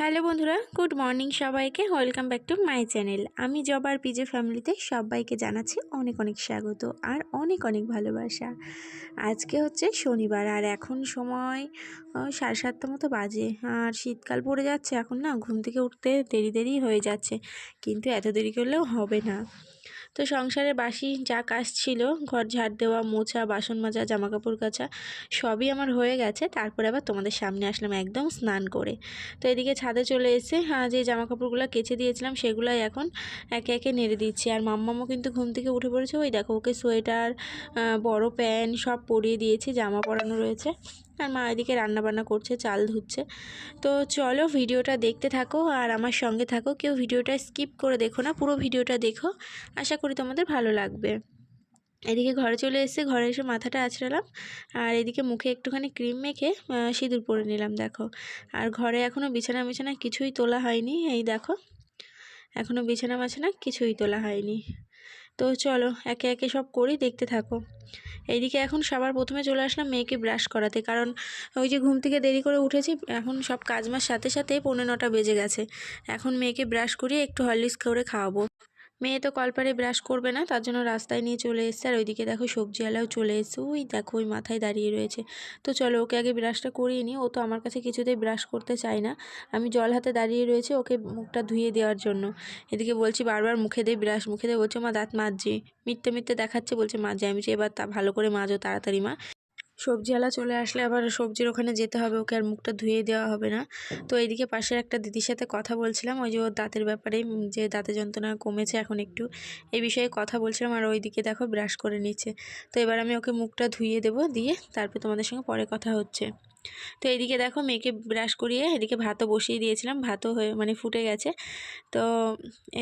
Hello বন্ধুরা, good morning সবাইকে। Welcome back to my channel. আমি জব আর পিজে ফ্যামিলিতে সবাইকে জানাচ্ছি অনেক অনেক স্বাগত আর অনেক অনেক ভালোবাসা। আজকে হচ্ছে শনিবার আর এখন সময় 7:30 মতো বাজে। আর শীতকাল পড়ে যাচ্ছে, এখন না ঘুম থেকে উঠতে দেরি হয়ে যাচ্ছে, কিন্তু এত দেরি করলেও হবে না। তো সংসারে বাসি যা কাজ ছিল, ঘর ঝাড় দেওয়া, মোছা, বাসন মাজা, জামাকাপড় কাচা সবই আমার হয়ে গেছে। তারপরে আবার তোমাদের সামনে আসলাম একদম স্নান করে। তো এদিকে ছাদে চলে এসে যে জামাকাপড়গুলো কেচে দিয়েছিলাম সেগুলোই এখন একে একে নেড়ে দিচ্ছি। আর মাম্মামও কিন্তু ঘুম থেকে উঠে পড়েছে। ওই দেখো, ওকে সোয়েটার, বড় প্যান্ট সব পরিয়ে দিয়েছি, জামা পরানো রয়েছে। আর মা এদিকে রান্নাবান্না করছে, চাল ধুচ্ছে। তো চলো ভিডিওটা দেখতে থাকো আর আমার সঙ্গে থাকো, কেউ ভিডিওটা স্কিপ করে দেখো না, পুরো ভিডিওটা দেখো, আশা করি তোমাদের ভালো লাগবে। এদিকে ঘরে চলে এসে ঘরে এসে মাথাটা আঁচড়ালাম আর এদিকে মুখে একটুখানি ক্রিম মেখে সিঁদুর পরে নিলাম দেখো। আর ঘরে এখনও বিছানা কিছুই তোলা হয়নি, এই দেখো এখনও বিছানা কিছুই তোলা হয়নি। তো চলো একে একে সব করি, দেখতে থাকো। এইদিকে এখন সবার প্রথমে চলে আসলাম মেয়েকে ব্রাশ করাতে, কারণ ওই যে ঘুম থেকে দেরি করে উঠেছি, এখন সব কাজ মার সাথে সাথে 9:45 বেজে গেছে। এখন মেয়েকে ব্রাশ করিয়ে একটু হরলিক্স করে খাওয়াবো। মেয়ে তো কলপারে ব্রাশ করবে না, তার জন্য রাস্তায় নিয়ে চলে এসছে। আর ওইদিকে দেখো সবজিওয়ালাও চলে এসছে, ওই দেখো ওই মাথায় দাঁড়িয়ে রয়েছে। তো চলো ওকে আগে ব্রাশটা করিয়ে নিই। ও তো আমার কাছে কিছুতেই ব্রাশ করতে চায় না, আমি জল হাতে দাঁড়িয়ে রয়েছে ওকে মুখটা ধুয়ে দেওয়ার জন্য। এদিকে বলছি বারবার মুখে দে ব্রাশ, মুখে দে, বলছে মা দাঁত মাজছি, মিথ্যে দেখাচ্ছে, বলছে মাজে। আমি এবার ভালো করে মাজো তাড়াতাড়ি মা। সবজিওয়ালা চলে আসলে আবার সবজির ওখানে যেতে হবে, ওকে আর মুখটা ধুয়ে দেওয়া হবে না। তো এইদিকে পাশের একটা দিদির সাথে কথা বলছিলাম, ওই যে ওর দাঁতের ব্যাপারে, যে দাঁতের যন্ত্রণা কমেছে এখন একটু, এই বিষয়ে কথা বলছিলাম। আর ওইদিকে দেখো ব্রাশ করে নিচ্ছে। তো এবার আমি ওকে মুখটা ধুয়ে দেবো, দিয়ে তারপর তোমাদের সঙ্গে পরে কথা হচ্ছে। তো এইদিকে দেখো মেয়েকে ব্রাশ করিয়ে এদিকে ভাতও বসিয়ে দিয়েছিলাম, ভাতও হয়ে ফুটে গেছে। তো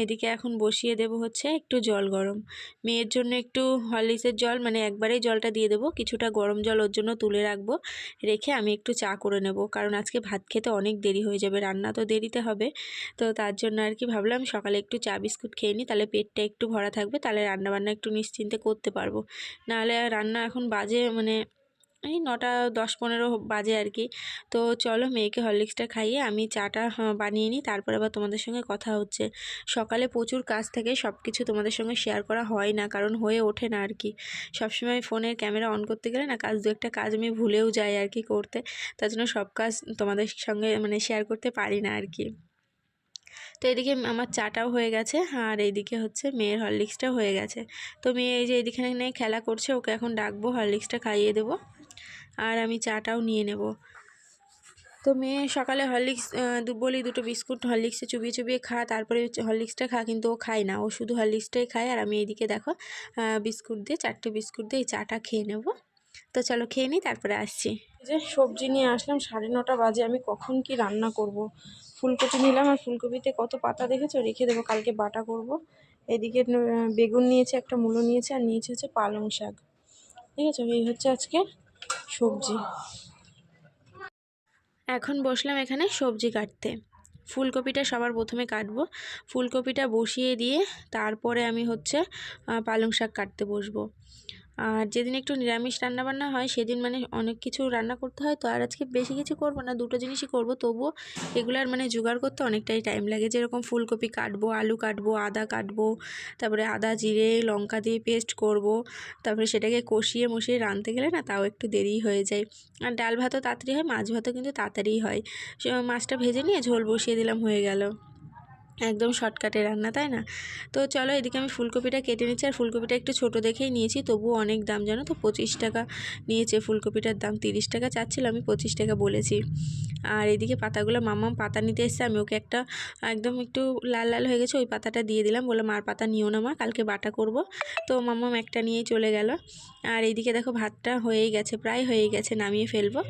এদিকে এখন বসিয়ে দেব হচ্ছে একটু জল গরম, মেয়ের জন্য একটু হরলিক্সের জল, একবারেই জলটা দিয়ে দেবো, কিছুটা গরম জল ওর জন্য তুলে রাখবো, রেখে আমি একটু চা করে নেব, কারণ আজকে ভাত খেতে অনেক দেরি হয়ে যাবে, রান্না তো দেরিতে হবে। তো তার জন্য আর কি ভাবলাম সকালে একটু চা বিস্কুট খেয়ে নিই, তাহলে পেটটা একটু ভরা থাকবে, তাহলে রান্নাবান্না একটু নিশ্চিন্তে করতে পারবো। নাহলে রান্না এখন বাজে এই 9টা 10-15 বাজে আর কি। তো চলো মেয়েকে হরলিক্সটা খাইয়ে আমি চাটা বানিয়ে নিই, তারপরে আবার তোমাদের সঙ্গে কথা হচ্ছে। সকালে প্রচুর কাজ থাকে, সব কিছু তোমাদের সঙ্গে শেয়ার করা হয় না, কারণ হয়ে ওঠে না আর কি। সবসময় ফোনের ক্যামেরা অন করতে গেলে না দু একটা কাজ আমি ভুলেও যাই আর কি করতে, তার জন্য সব কাজ তোমাদের সঙ্গে শেয়ার করতে পারি না আর কি। তো এদিকে আমার চাটাও হয়ে গেছে আর এইদিকে হচ্ছে মেয়ের হরলিক্সটাও হয়ে গেছে। তো মেয়ে এই যে এইদিকে খেলা করছে, ওকে এখন ডাকবো, হরলিক্সটা খাইয়ে দেবো আর আমি চাটাও নিয়ে নেব। তো মেয়ে সকালে হরলিক্স বলি দুটো বিস্কুট হরলিক্সে চুবিয়ে খা, তারপরে হরলিক্সটা খা, কিন্তু ও খায় না, ও শুধু হরলিক্সটাই খায়। আর আমি এইদিকে দেখো বিস্কুট দিয়ে 4টে বিস্কুট দিয়ে এই চাটা খেয়ে নেব। তো চলো খেয়ে নিই, তারপরে আসছি। যে সবজি নিয়ে আসলাম, 9:30 বাজে, আমি কখন কি রান্না করব। ফুলকপি নিলাম, আর ফুলকপিতে কত পাতা দেখেছো, রেখে দেবো, কালকে বাটা করব। এদিকে বেগুন নিয়েছে, একটা মূলো নিয়েছে, আর নিয়েছে হচ্ছে পালং শাক। ঠিক আছে, এই হচ্ছে আজকে সবজি। এখন বসলাম এখানে সবজি কাটতে। ফুলকপিটা সবার প্রথমে কাটবো, ফুলকপিটা বসিয়ে দিয়ে তারপরে আমি হচ্ছে পালং শাক কাটতে বসবো। আর যেদিন একটু নিরামিষ রান্নাবান্না হয় সেদিন অনেক কিছু রান্না করতে হয়, তো আর আজকে বেশি কিছু করব না, দুটো জিনিসই করব, তবুও এগুলার জোগাড় করতে অনেকটাই টাইম লাগে। যেরকম ফুলকপি কাটবো, আলু কাটবো, আদা কাটবো, তারপরে আদা জিরে লঙ্কা দিয়ে পেস্ট করব, তারপরে সেটাকে কষিয়ে মশিয়ে রাঁধতে গেলে না তাও একটু দেরি হয়ে যায়। আর ডাল ভাতও তাড়াতাড়ি হয়, মাছ ভাতও কিন্তু তাড়াতাড়ি হয়। মাছটা ভেজে নিয়ে ঝোল বসিয়ে দিলাম, হয়ে গেল, একদম শর্টকাটে রান্না, তাই না? তো চলো এদিকে আমি ফুলকপিটা কেটে নিচ্ছি, আর ফুলকপিটা একটু ছোট দেখেই নিয়েছি, তবুও অনেক দাম জানো তো, 25 টাকা নিয়েছে। ফুলকপিটার দাম 30 টাকা চাচ্ছিল, আমি 25 টাকা বলেছি। আর এদিকে পাতাগুলো মাম্মাম পাতা নিতে এসছে, আমি ওকে একটা একদম একটু লাল লাল হয়ে গেছে ওই পাতাটা দিয়ে দিলাম, বলে মার পাতা নিও না মা, কালকে বাটা করব। তো মাম্মাম একটা নিয়েই চলে গেল। আর এইদিকে দেখো ভাতটা হয়েই গেছে, প্রায় হয়েই গেছে, নামিয়ে ফেলবো।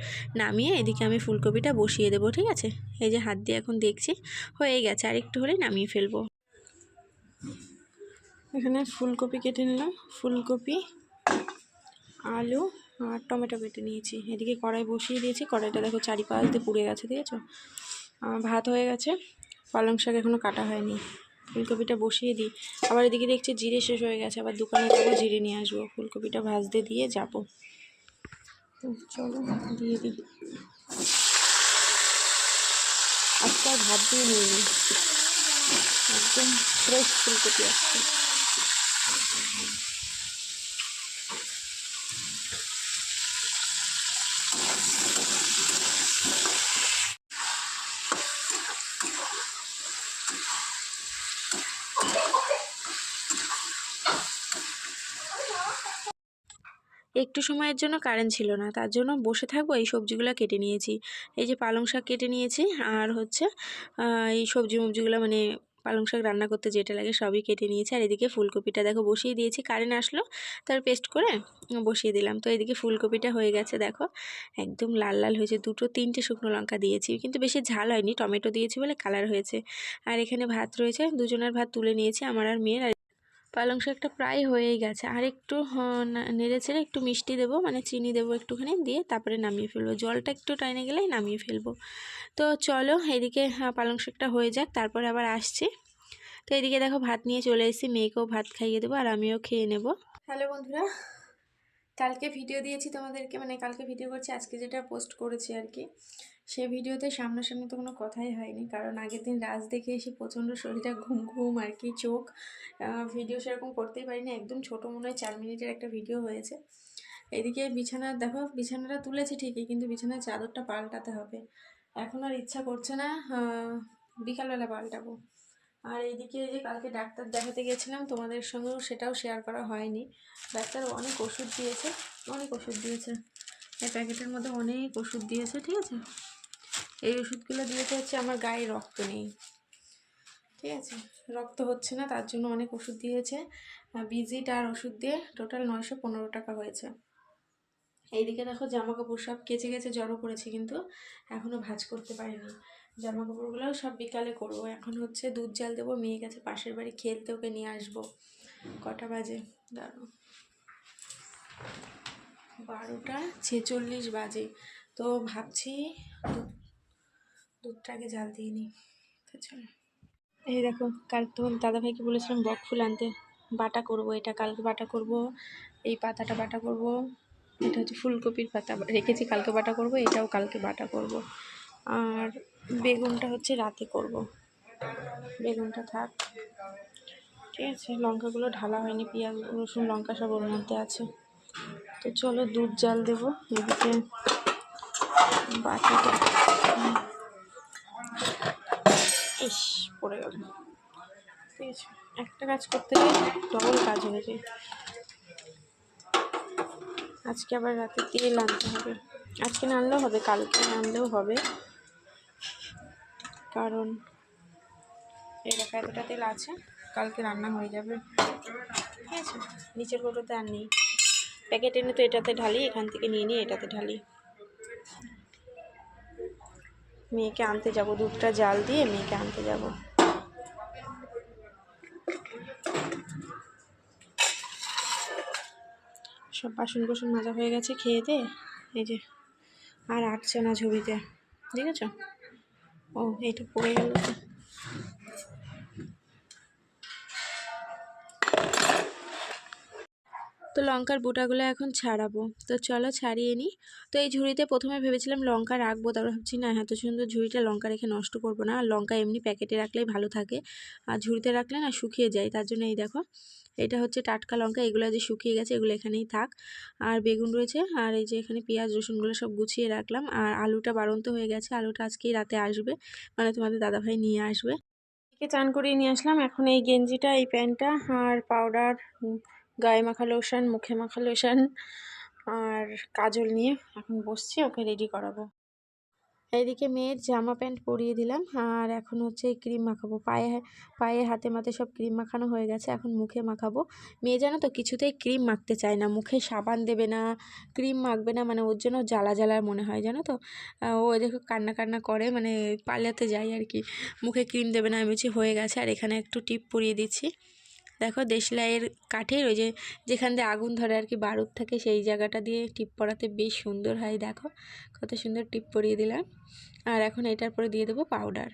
নামিয়ে এদিকে আমি ফুলকপিটা বসিয়ে দেবো, ঠিক আছে? এই যে হাত দিয়ে এখন দেখছি হয়ে গেছে, আর একটু হলে নামিয়ে ফেলবো। এখানে ফুলকপি কেটে নিলাম, ফুলকপি, আলু আর টমেটো কেটে নিয়েছি। এদিকে কড়াই বসিয়ে দিয়েছি, কড়াইটা দেখো চারিপাশ দিয়ে পুড়ে গেছে, দিয়েছো? ভাত হয়ে গেছে, পালং শাক এখনও কাটা হয়নি, ফুলকপিটা বসিয়ে দিই। আবার এদিকে দেখছি জিরে শেষ হয়ে গেছে, আবার দোকানে যাবো জিরে নিয়ে আসবো, ফুলকপিটা ভাজতে দিয়ে যাবো। চলো দিয়ে দিই। আজকে আর ভাত দিয়ে নিয়ে নিই, একদম ফ্রেশ ফুলকপি আসছে। একটু সময়ের জন্য কারেন্ট ছিল না, তার জন্য বসে থাকবো, এই সবজিগুলো কেটে নিয়েছি। এই যে পালং শাক কেটে নিয়েছি, আর হচ্ছে এই সবজিগুলো মানে পালং শাক রান্না করতে যেটা লাগে সবই কেটে নিয়েছি। আর এদিকে ফুলকপিটা দেখো বসিয়ে দিয়েছি, কারেন্ট আসলো তার পেস্ট করে বসিয়ে দিলাম। তো এদিকে ফুলকপিটা হয়ে গেছে, দেখো একদম লাল লাল হয়েছে। 2-3টে শুকনো লঙ্কা দিয়েছি, কিন্তু বেশি ঝাল হয়নি, টমেটো দিয়েছি বলে কালার হয়েছে। আর এখানে ভাত রয়েছে, দুজনের ভাত তুলে নিয়েছি, আমার আর মেয়ের। পালং শাকটা প্রায় হয়েই গেছে, আর একটু নেড়ে ছেড়ে একটু মিষ্টি দেবো, মানে চিনি দেবো একটুখানি, দিয়ে তারপরে নামিয়ে ফেলবো। জলটা একটু টাইনে গেলেই নামিয়ে ফেলবো। তো চলো এদিকে পালং শাকটা হয়ে যাক, তারপরে আবার আসছি। তো এদিকে দেখো ভাত নিয়ে চলে এসেছি, মেয়েকেও ভাত খাইয়ে দেবো আর আমিও খেয়ে নেব। হ্যালো বন্ধুরা, কালকে ভিডিও দিয়েছি তোমাদেরকে, মানে কালকে ভিডিও করছি, আজকে যেটা পোস্ট করেছি আর কি, সে ভিডিওতে সামনাসামনি তো কোনো কথাই হয়নি, কারণ আগের দিন রাত দেখে এসে প্রচণ্ড শরীরটা ঘুম ঘুম আর কি, চোখ, ভিডিও সেরকম করতেই পারিনি, একদম ছোটো মনে হয় 4 মিনিটের একটা ভিডিও হয়েছে। এদিকে বিছানা দেখো, বিছানাটা তুলেছি ঠিকই, কিন্তু বিছানার চাদরটা পাল্টাতে হবে, এখন আর ইচ্ছা করছে না, বিকালবেলা পাল্টাবো। আর এইদিকে এই যে কালকে ডাক্তার দেখাতে গেছিলাম, তোমাদের সঙ্গেও সেটাও শেয়ার করা হয়নি। ডাক্তার অনেক ওষুধ দিয়েছে, অনেক ওষুধ দিয়েছে, এই প্যাকেটের মধ্যে অনেক ওষুধ দিয়েছে, ঠিক আছে। এই ওষুধগুলো দিয়েছে হচ্ছে আমার গায়ে রক্ত নেই, ঠিক আছে, রক্ত হচ্ছে না, তার জন্য অনেক ওষুধ দিয়েছে। ভিজিট আর ওষুধ দিয়ে টোটাল 915 টাকা হয়েছে। এইদিকে দেখো জামা কাপড় সব কেচে গেছে, জড়ো করেছি, কিন্তু এখনও ভাঁজ করতে পারিনি। জামা কাপড়গুলো সব বিকালে করবো। এখন হচ্ছে দুধ জাল দেবো, মেয়ে গেছে পাশের বাড়ি খেলতে, ওকে নিয়ে আসবো। কটা বাজে দাঁড়ো, 12টা 46 বাজে। তো ভাবছি দুধটা আগে জাল দিয়ে নিই। তো চলো, এই দেখো কাল তোমার দাদাভাইকে বলেছিলাম বক ফুল আনতে, বাটা করব, এটা কালকে বাটা করব, এই পাতাটা বাটা করব, এটা হচ্ছে ফুলকপির পাতা রেখেছি কালকে বাটা করব, এটাও কালকে বাটা করব। আর বেগুনটা হচ্ছে রাতে করব, বেগুনটা থাক, ঠিক আছে। লঙ্কাগুলো ঢালা হয়নি, পেঁয়াজ রসুন লঙ্কা সব ওর মধ্যে আছে। তো চলো দুধ জাল দেবো, এদিকে বাটিটা ইস পড়ে গেল, ঠিক আছে। একটা কাজ করতে গিয়ে ডবল কাজ হয়ে যায়। আজকে আবার রাতে তেল আনতে হবে, আজকে না আনলেও হবে, কালকে আনলেও হবে, কারণ এরকম এতটা তেল আছে, কালকে রান্না হয়ে যাবে, ঠিক আছে। নিচের কৌটোতে আর নেই, প্যাকেট এনে তো এটাতে ঢালি, এখান থেকে নিয়ে নিয়ে এটাতে ঢালি। মেয়েকে আনতে যাব, দুধটা জাল দিয়ে মেয়েকে আনতে যাব। সব বাসন কোসন মাজা হয়ে গেছে খেয়ে দিয়ে, এই যে আর আটছে না ঝুড়িতে, দেখেছ? ও এইটা পড়ে গেল। তো লঙ্কার বোটাগুলো এখন ছাড়াবো, তো চলো ছাড়িয়ে নিই। তো এই ঝুড়িতে প্রথমে ভেবেছিলাম লঙ্কা রাখবো, তারপর ভাবছি না এত সুন্দর ঝুড়িটা লঙ্কা রেখে নষ্ট করবো না, আর লঙ্কা এমনি প্যাকেটে রাখলেই ভালো থাকে, আর ঝুড়িতে রাখলে না শুকিয়ে যায়, তার জন্য এই দেখো এটা হচ্ছে টাটকা লঙ্কা, এগুলো যে শুকিয়ে গেছে এগুলো এখানেই থাক। আর বেগুন রয়েছে, আর এই যে এখানে পেঁয়াজ রসুনগুলো সব গুছিয়ে রাখলাম। আর আলুটা বাড়ন্ত হয়ে গেছে, আলুটা আজকেই রাতে আসবে, মানে তোমাদের দাদাভাই নিয়ে আসবে। চান করিয়ে নিয়ে আসলাম, এখন এই গেঞ্জিটা এই প্যান্টটা আর পাউডার, গায়ে মাখা লোশন, মুখে মাখা লোশন আর কাজল নিয়ে এখন বসছি, ওকে রেডি করাবো। এইদিকে মেয়ের জামা প্যান্ট পরিয়ে দিলাম, আর এখন হচ্ছে ক্রিম মাখাবো, পায়ে হাতে মাতে সব ক্রিম মাখানো হয়ে গেছে, এখন মুখে মাখাবো। মেয়ে জানো তো কিছুতেই ক্রিম মাখতে চায় না, মুখে সাবান দেবে না, ক্রিম মাখবে না, মানে ওর জন্য জ্বালা জ্বালা মনে হয় জানো তো। ও দেখো কান্না কান্না করে, মানে পালাতে যায় আর কি, মুখে ক্রিম দেবে না। আমি বলছি হয়ে গেছে, আর এখানে একটু টিপ পরিয়ে দিচ্ছি। দেখো দেশলাইয়ের কাঠের ওই যে যেখান দিয়ে আগুন ধরে আর কি, বারুদ থাকে, সেই জায়গাটা দিয়ে টিপ পরাতে বেশ সুন্দর হয়, দেখো কত সুন্দর টিপ পরিয়ে দিলাম। আর এখন এটার পরে দিয়ে দেবো পাউডার।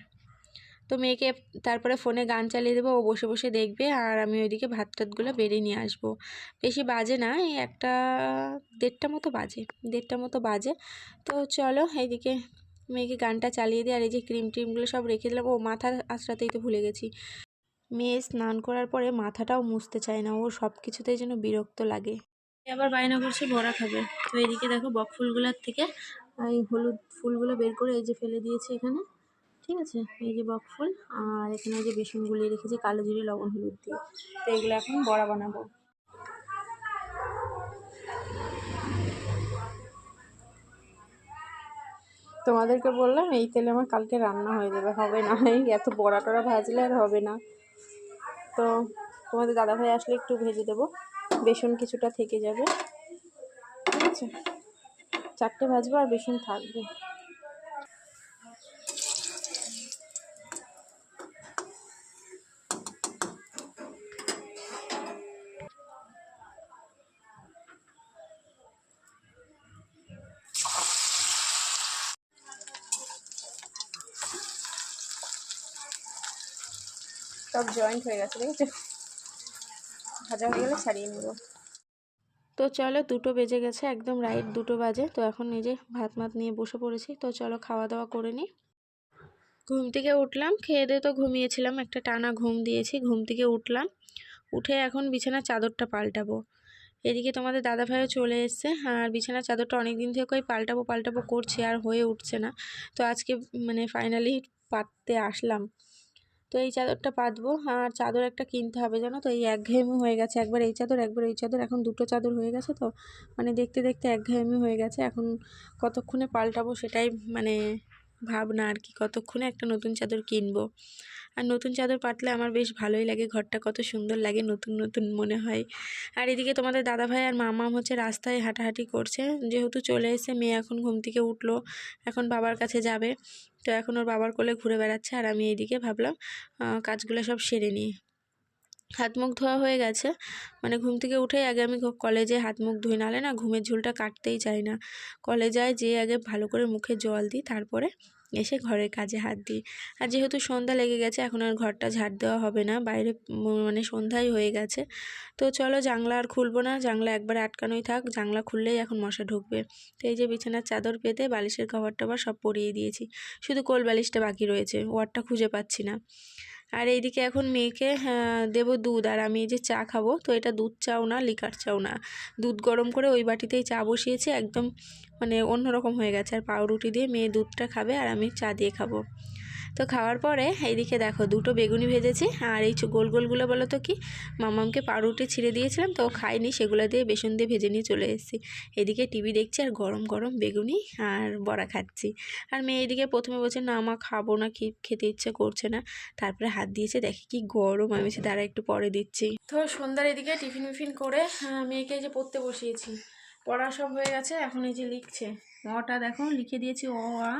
তো মেয়েকে তারপরে ফোনে গান চালিয়ে দেবো, ও বসে বসে দেখবে, আর আমি ওইদিকে ভাত টাতগুলো বেড়ে নিয়ে আসবো। বেশি বাজে না, এই 1টা 1:30 মতো বাজে, 1:30 মতো বাজে। তো চলো এইদিকে মেয়েকে গানটা চালিয়ে দিয়ে আর এই যে ক্রিম টিমগুলো সব রেখে দিলাম। ও মাথার আঁচড়াতেই তো ভুলে গেছি। মেয়ে স্নান করার পরে মাথাটাও মুছতে চায় না, ও সব কিছুতেই যেন বিরক্ত লাগে। আবার বায়না করছে বড়া খাবে। তো এইদিকে দেখো বক ফুলগুলোর থেকে এই হলুদ ফুলগুলো বের করে এই যে ফেলে দিয়েছি এখানে, ঠিক আছে। এই যে বক ফুল, আর এখানে এই যে বেসন গুলিয়ে রেখেছি কালো জিরে লবণ হলুদ দিয়ে। তো এগুলো এখন বড়া বানাবো। তোমাদেরকে বললাম এই তেলে আমার কালকে রান্না হয়ে যাবে, হবে না, এই এত বড়া টড়া ভাজলে আর হবে না। তো তোমাদের দাদাভাই আসলে একটু ভেজে দেবো, বেসন কিছুটা থেকে যাবে, ঠিক আছে। 4টে ভাজবো আর বেসন থাকবে। সব জয়েন্ট হয়ে গেছে, দেখেছো। ভাজা হয়ে গেলে ছাড়িয়ে নেব। তো চলো 2টো বেজে গেছে, একদম রাইট 2টো বাজে। তো এখন এই যে ভাত মাত নিয়ে বসে পড়েছি। তো চলো খাওয়া দাওয়া করে নিই। ঘুম থেকে উঠলাম, খেয়ে দিয়ে তো ঘুমিয়েছিলাম, একটা টানা ঘুম দিয়েছি। ঘুম থেকে উঠলাম, উঠে এখন বিছানার চাদরটা পাল্টাবো। এদিকে তোমাদের দাদাভাইও চলে এসছে, আর বিছানার চাদরটা অনেক দিন থেকে পাল্টাবো পাল্টাবো করছি, আর হয়ে উঠছে না। তো আজকে মানে ফাইনালি পাততে আসলাম। তো এই চাদরটা পাতবো, আর চাদর একটা কিনতে হবে জানো তো। এই একঘেয়েমি হয়ে গেছে, একবার এই চাদর একবার এই চাদর, এখন 2টো চাদর হয়ে গেছে। তো মানে দেখতে দেখতে একঘেয়েমি হয়ে গেছে। এখন কতক্ষণে পাল্টাবো সেটাই মানে ভাবনা আর কি, কতক্ষণে একটা নতুন চাদর কিনবো। আর নতুন চাদর পাতলে আমার বেশ ভালোই লাগে, ঘরটা কত সুন্দর লাগে, নতুন নতুন মনে হয়। আর এদিকে তোমাদের দাদাভাই আর মামাম হচ্ছে রাস্তায় হাঁটাহাঁটি করছে, যেহেতু চলে এসে মেয়ে এখন ঘুম থেকে উঠলো, এখন বাবার কাছে যাবে। তো এখন ওর বাবার কোলে ঘুরে বেড়াচ্ছে, আর আমি এইদিকে ভাবলাম কাজগুলো সব সেরে নিই। হাত মুখ ধোয়া হয়ে গেছে, মানে ঘুম থেকে উঠেই আগে আমি কলেজে হাত মুখ ধুই, নাহলে না ঘুমের ঝুলটা কাটতেই চাই না। কলেজে যেয়ে আগে ভালো করে মুখে জল দিই, তারপরে এসে ঘরের কাজে হাত দিই। আর যেহেতু সন্ধ্যা লেগে গেছে, এখন আর ঘরটা ঝাড় দেওয়া হবে না, বাইরে মানে সন্ধ্যাই হয়ে গেছে। তো চলো জানলা আর খুলবো না, জানলা একবারে আটকানোই থাক, জানলা খুললেই এখন মশা ঢুকবে। তো এই যে বিছানার চাদর পেতে বালিশের কভার টভার সব পরিয়ে দিয়েছি, শুধু কোল বালিশটা বাকি রয়েছে, ওয়ারটা খুঁজে পাচ্ছি না। আর এইদিকে এখন মেয়েকে দেবো দুধ, আর আমি এই যে চা খাবো। তো এটা দুধ চাও না, লিকার চাও না, দুধ গরম করে ওই বাটিতেই চা বসিয়েছি, একদম মানে অন্যরকম হয়ে গেছে। আর পাউরুটি দিয়ে মেয়ে দুধটা খাবে, আর আমি চা দিয়ে খাবো। তো খাওয়ার পরে এইদিকে দেখো 2টো বেগুনি ভেজেছি, আর এই গোল গোলগুলো বলো তো কি, মামামকে পাউরুটি ছিঁড়ে দিয়েছিলাম, তো ও খায়নি, সেগুলো দিয়ে বেসন দিয়ে ভেজে নিয়ে চলে এসেছি। এদিকে টিভি দেখছি আর গরম গরম বেগুনি আর বড়া খাচ্ছি। আর মেয়ে এদিকে প্রথমে বলছে না মা খাবো না, কি খেতে ইচ্ছে করছে না, তারপরে হাত দিয়েছে, দেখি কি গরম, আমি বলছি দাঁড়া একটু পরে দিচ্ছি। তো সন্ধ্যার এদিকে টিফিন মিফিন করে মেয়েকে যে পড়তে বসিয়েছি, পড়া সব হয়ে গেছে। এখন এই যে লিখছে, অটা দেখো লিখে দিয়েছি, অ আ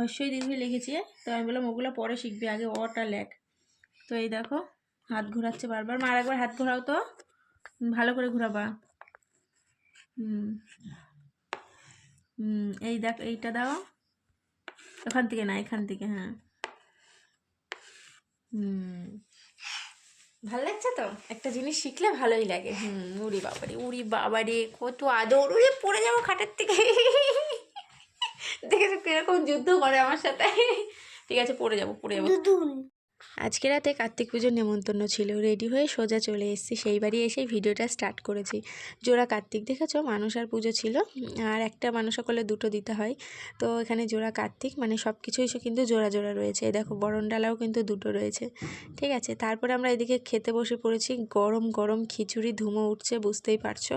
হস্যই দীর্ঘ লিখেছি। তো আমি বললাম ওগুলো পরে শিখবি, আগে অটা লেখ। তো এই দেখো হাত ঘোরাচ্ছে বারবার, মা একবার হাত ঘোরাও তো, ভালো করে ঘোরাবা। হুম হুম, এই দেখ এইটা দাও, ওখান থেকে না এখান থেকে, হ্যাঁ। হুম, ভালো লাগছে তো, একটা জিনিস শিখলে ভালোই লাগে। উড়ি বাবারে কত আদর, উড়ে পড়ে যাবো খাটের থেকে। দেখেছো কিরকম যুদ্ধ করে আমার সাথে। ঠিক আছে পড়ে যাবো পড়ে যাবো। আজকে রাতে কার্তিক পুজোর নেমন্তন্ন ছিল, রেডি হয়ে সোজা চলে এসেছি, সেই বাড়ি এসে ভিডিওটা স্টার্ট করেছি। জোড়া কার্তিক দেখেছো, মানুষার পুজো ছিল, আর একটা মানুষা করলে 2টো দিতে হয়। তো এখানে জোড়া কার্তিক, মানে সব কিছুই কিন্তু জোড়া জোড়া রয়েছে। এই দেখো বরণ ডালাও কিন্তু 2টো রয়েছে, ঠিক আছে। তারপরে আমরা এদিকে খেতে বসে পড়েছি, গরম গরম খিচুড়ি ধুমো উঠছে, বুঝতেই পারছো।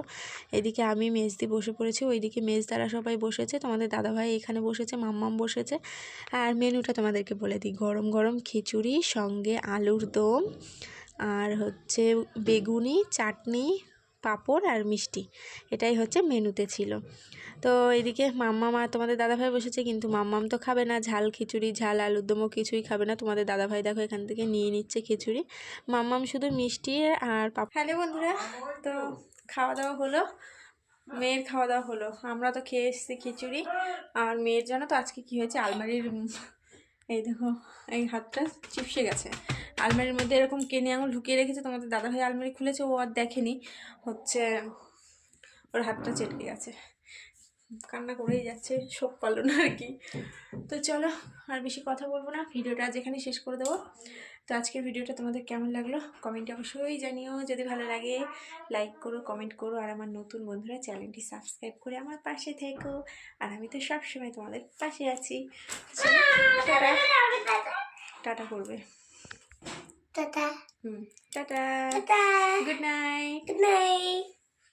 এদিকে আমি মেজদি বসে পড়েছি, ওইদিকে মেজদারা সবাই বসেছে, তোমাদের দাদাভাই এখানে বসেছে, মাম্মাম বসেছে। আর মেনুটা তোমাদেরকে বলে দিই, গরম গরম খিচুড়ি, সঙ্গে আলুর দম, আর হচ্ছে বেগুনি, চাটনি, পাঁপড় আর মিষ্টি, এটাই হচ্ছে মেনুতে ছিল। তো এদিকে মাম্মাম আর তোমাদের দাদাভাই বসেছে, কিন্তু মাম্মাম তো খাবে না ঝাল খিচুড়ি, ঝাল আলুর দমও কিছুই খাবে না। তোমাদের দাদাভাই দেখো এখান থেকে নিয়ে নিচ্ছে খিচুড়ি, মাম্মাম শুধু মিষ্টি আর পাঁপড়। হ্যালো বন্ধুরা, তো খাওয়া দাওয়া হলো, মেয়ের খাওয়া দাওয়া হলো, আমরা তো খেয়ে এসেছি খিচুড়ি। আর মেয়ের জানো তো আজকে কি হয়েছে, আলমারির এই দেখো এই হাতটা চিপসে গেছে, আলমারির মধ্যে এরকম কেনে আঙুল ঢুকিয়ে রেখেছে। তোমাদের দাদাভাই আলমারি খুলেছে, ও আর দেখেনি, হচ্ছে ওর হাতটা চেটকে গেছে। কান্না করেই যাচ্ছে, শোক পালো না আর কি। তো চলো আর বেশি কথা বলবো না, ভিডিওটা আজ এখানে শেষ করে দেবো। তো আজকের ভিডিওটা তোমাদের কেমন লাগলো কমেন্টে অবশ্যই জানিও। যদি ভালো লাগে লাইক করো, কমেন্ট করো, আর আমার নতুন বন্ধুরা চ্যানেলটি সাবস্ক্রাইব করে আমার পাশে থেকো। আর আমি তো সবসময় তোমাদের পাশে আছি। চলো, টাটা টাটা করবে। Tata tata, tata good night. Good night.